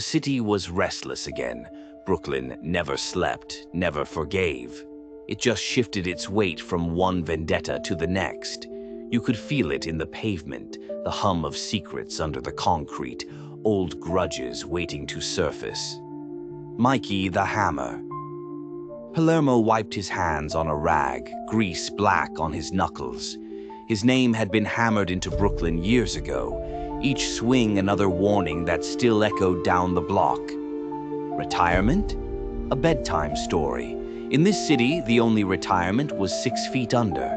The city was restless again. Brooklyn never slept, never forgave. It just shifted its weight from one vendetta to the next. You could feel it in the pavement, the hum of secrets under the concrete, old grudges waiting to surface. Mikey the Hammer. Palermo wiped his hands on a rag, grease black on his knuckles. His name had been hammered into Brooklyn years ago, each swing another warning that still echoed down the block. Retirement? A bedtime story. In this city, the only retirement was 6 feet under.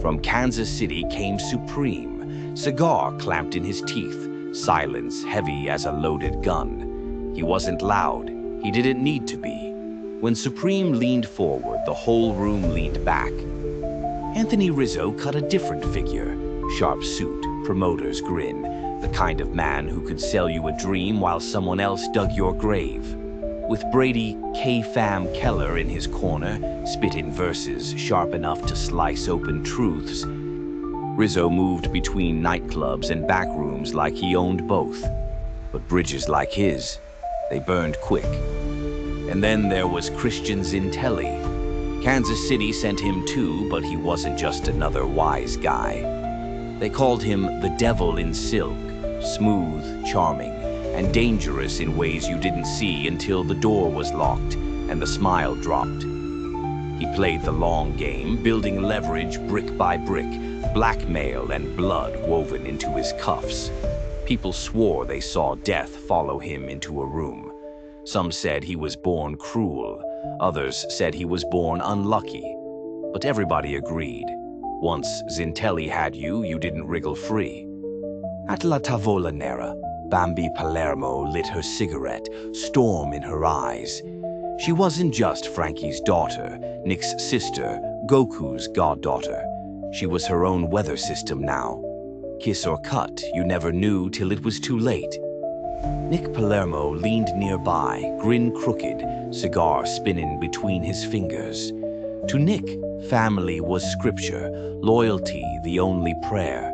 From Kansas City came Supreme, cigar clamped in his teeth, silence heavy as a loaded gun. He wasn't loud. He didn't need to be. When Supreme leaned forward, the whole room leaned back. Anthony Rizzo cut a different figure. Sharp suit, promoter's grin, the kind of man who could sell you a dream while someone else dug your grave. With Brady K-Fam Keller in his corner, spit-in verses sharp enough to slice open truths, Rizzo moved between nightclubs and back rooms like he owned both. But bridges like his, they burned quick. And then there was Christian Zintelli. Kansas City sent him too, but he wasn't just another wise guy. They called him the devil in silk, smooth, charming, and dangerous in ways you didn't see until the door was locked and the smile dropped. He played the long game, building leverage brick by brick, blackmail and blood woven into his cuffs. People swore they saw death follow him into a room. Some said he was born cruel, others said he was born unlucky. But everybody agreed. Once Zintelli had you, you didn't wriggle free. At La Tavola Nera, Bambi Palermo lit her cigarette, storm in her eyes. She wasn't just Frankie's daughter, Nick's sister, Goku's goddaughter. She was her own weather system now. Kiss or cut, you never knew till it was too late. Nick Palermo leaned nearby, grin crooked, cigar spinning between his fingers. To Nick, family was scripture, loyalty the only prayer.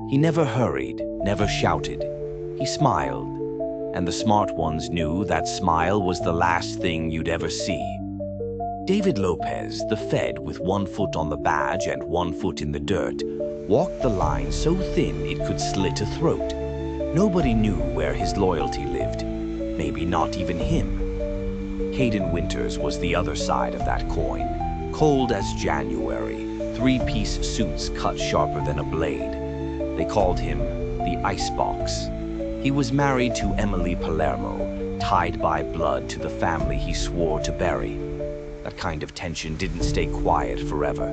He never hurried, never shouted. He smiled, and the smart ones knew that smile was the last thing you'd ever see. David Lopez, the Fed with 1 foot on the badge and 1 foot in the dirt, walked the line so thin it could slit a throat. Nobody knew where his loyalty lived, maybe not even him. Caden Winters was the other side of that coin, cold as January, 3-piece suits cut sharper than a blade. They called him the Icebox. He was married to Emily Palermo, tied by blood to the family he swore to bury. That kind of tension didn't stay quiet forever.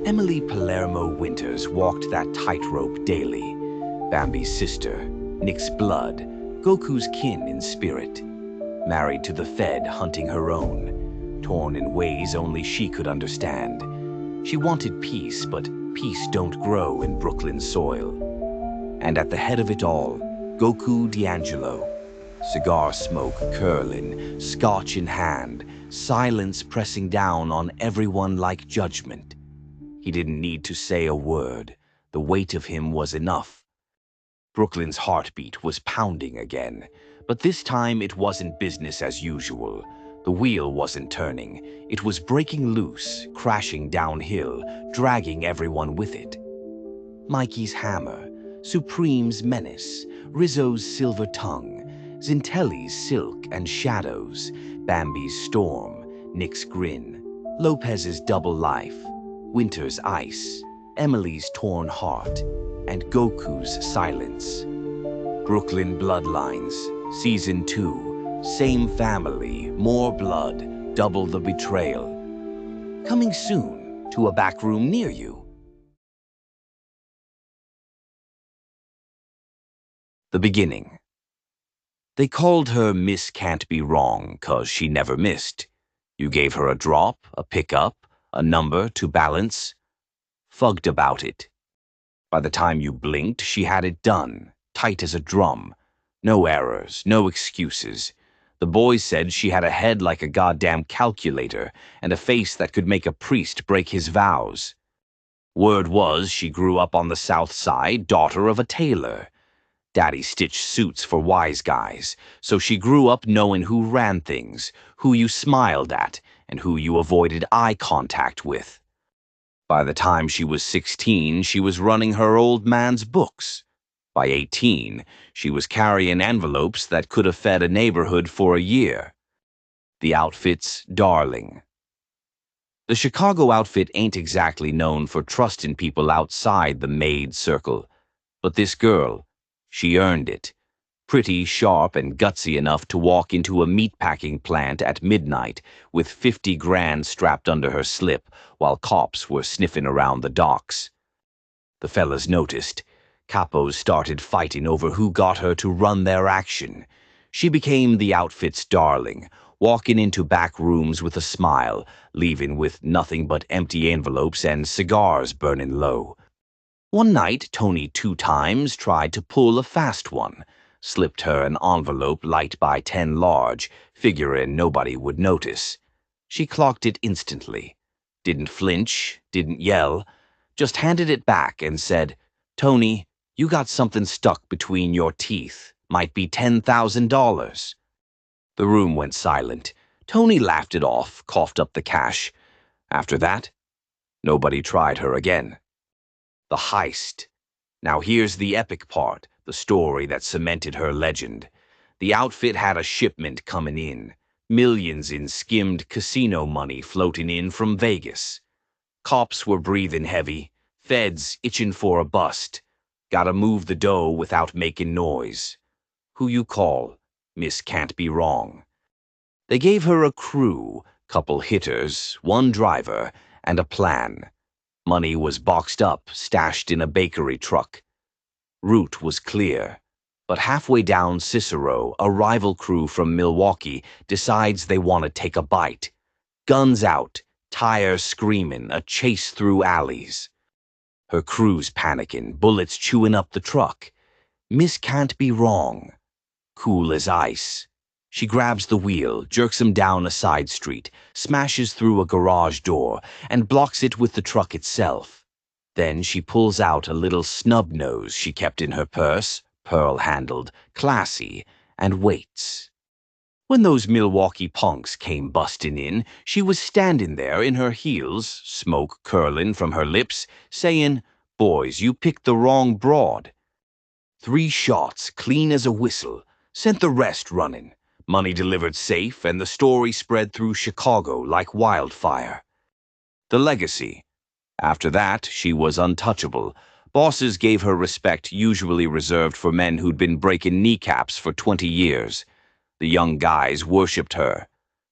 Emily Palermo Winters walked that tightrope daily. Bambi's sister, Nick's blood, Goku's kin in spirit. Married to the Fed hunting her own, torn in ways only she could understand. She wanted peace, but peace don't grow in Brooklyn soil. And at the head of it all, Goku D'Angelo. Cigar smoke curling, scotch in hand, silence pressing down on everyone like judgment. He didn't need to say a word. The weight of him was enough. Brooklyn's heartbeat was pounding again, but this time it wasn't business as usual. The wheel wasn't turning. It was breaking loose, crashing downhill, dragging everyone with it. Mikey's hammer, Supreme's menace, Rizzo's silver tongue, Zintelli's silk and shadows, Bambi's storm, Nick's grin, Lopez's double life, Winter's ice, Emily's torn heart, and Goku's silence. Brooklyn Bloodlines, Season 2, same family, more blood, double the betrayal. Coming soon to a back room near you. The beginning. They called her Miss Can't Be Wrong 'cause she never missed. You gave her a drop, a pickup, a number to balance. Fugged about it. By the time you blinked, she had it done, tight as a drum. No errors, no excuses. The boys said she had a head like a goddamn calculator and a face that could make a priest break his vows. Word was she grew up on the South Side, daughter of a tailor. Daddy stitched suits for wise guys, so she grew up knowing who ran things, who you smiled at, and who you avoided eye contact with. By the time she was 16, she was running her old man's books. By 18, she was carrying envelopes that could have fed a neighborhood for a year. The outfit's darling. The Chicago outfit ain't exactly known for trusting people outside the maid circle, but this girl, she earned it. Pretty, sharp, and gutsy enough to walk into a meatpacking plant at midnight with 50 grand strapped under her slip while cops were sniffing around the docks. The fellas noticed. Capos started fighting over who got her to run their action. She became the outfit's darling, walking into back rooms with a smile, leaving with nothing but empty envelopes and cigars burning low. One night, Tony 2 times tried to pull a fast one, slipped her an envelope light by 10 large, figuring nobody would notice. She clocked it instantly. Didn't flinch, didn't yell, just handed it back and said, "Tony, you got something stuck between your teeth. Might be $10,000. The room went silent. Tony laughed it off, coughed up the cash. After that, nobody tried her again. The heist. Now here's the epic part, the story that cemented her legend. The outfit had a shipment coming in. Millions in skimmed casino money floating in from Vegas. Cops were breathing heavy. Feds itching for a bust. Gotta move the dough without making noise. Who you call? Miss Can't Be Wrong. They gave her a crew, couple hitters, 1 driver, and a plan. Money was boxed up, stashed in a bakery truck. Route was clear. But halfway down Cicero, a rival crew from Milwaukee decides they want to take a bite. Guns out, tires screaming, a chase through alleys. Her crew's panicking, bullets chewing up the truck. Miss Can't Be Wrong. Cool as ice. She grabs the wheel, jerks him down a side street, smashes through a garage door, and blocks it with the truck itself. Then she pulls out a little snub nose she kept in her purse, pearl-handled, classy, and waits. When those Milwaukee punks came busting in, she was standing there in her heels, smoke curling from her lips, saying, "Boys, you picked the wrong broad." 3 shots, clean as a whistle, sent the rest running. Money delivered safe, and the story spread through Chicago like wildfire. The legacy. After that, she was untouchable. Bosses gave her respect usually reserved for men who'd been breaking kneecaps for 20 years. The young guys worshipped her.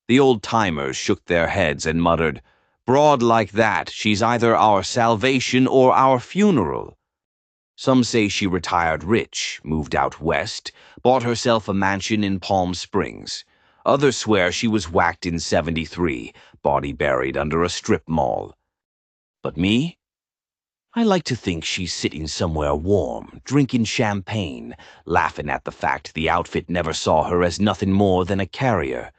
The old-timers shook their heads and muttered, "Broad like that, she's either our salvation or our funeral." Some say she retired rich, moved out west, bought herself a mansion in Palm Springs. Others swear she was whacked in 73, body buried under a strip mall. But me? I like to think she's sitting somewhere warm, drinking champagne, laughing at the fact the outfit never saw her as nothing more than a carrier,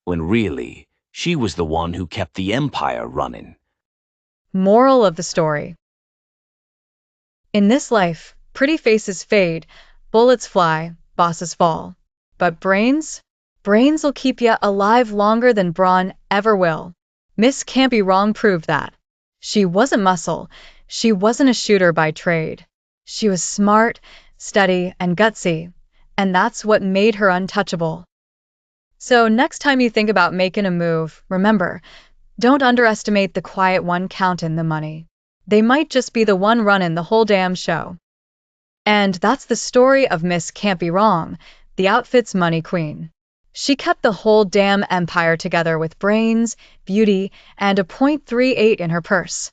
when really, she was the one who kept the empire running. Moral of the story. In this life, pretty faces fade, bullets fly, bosses fall. But brains will keep ya alive longer than brawn ever will. Miss Can't Be Wrong proved that. She wasn't muscle, she wasn't a shooter by trade. She was smart, steady, and gutsy, and that's what made her untouchable. So next time you think about making a move, remember, don't underestimate the quiet one counting the money. They might just be the one running the whole damn show. And that's the story of Miss Can't Be Wrong, the outfit's money queen. She kept the whole damn empire together with brains, beauty, and a .38 in her purse.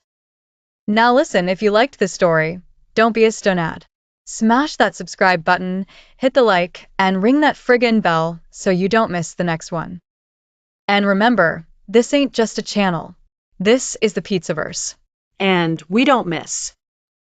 Now listen, if you liked this story, don't be a stonad. Smash that subscribe button, hit the like, and ring that friggin' bell so you don't miss the next one. And remember, this ain't just a channel. This is the Pizzaverse. And we don't miss.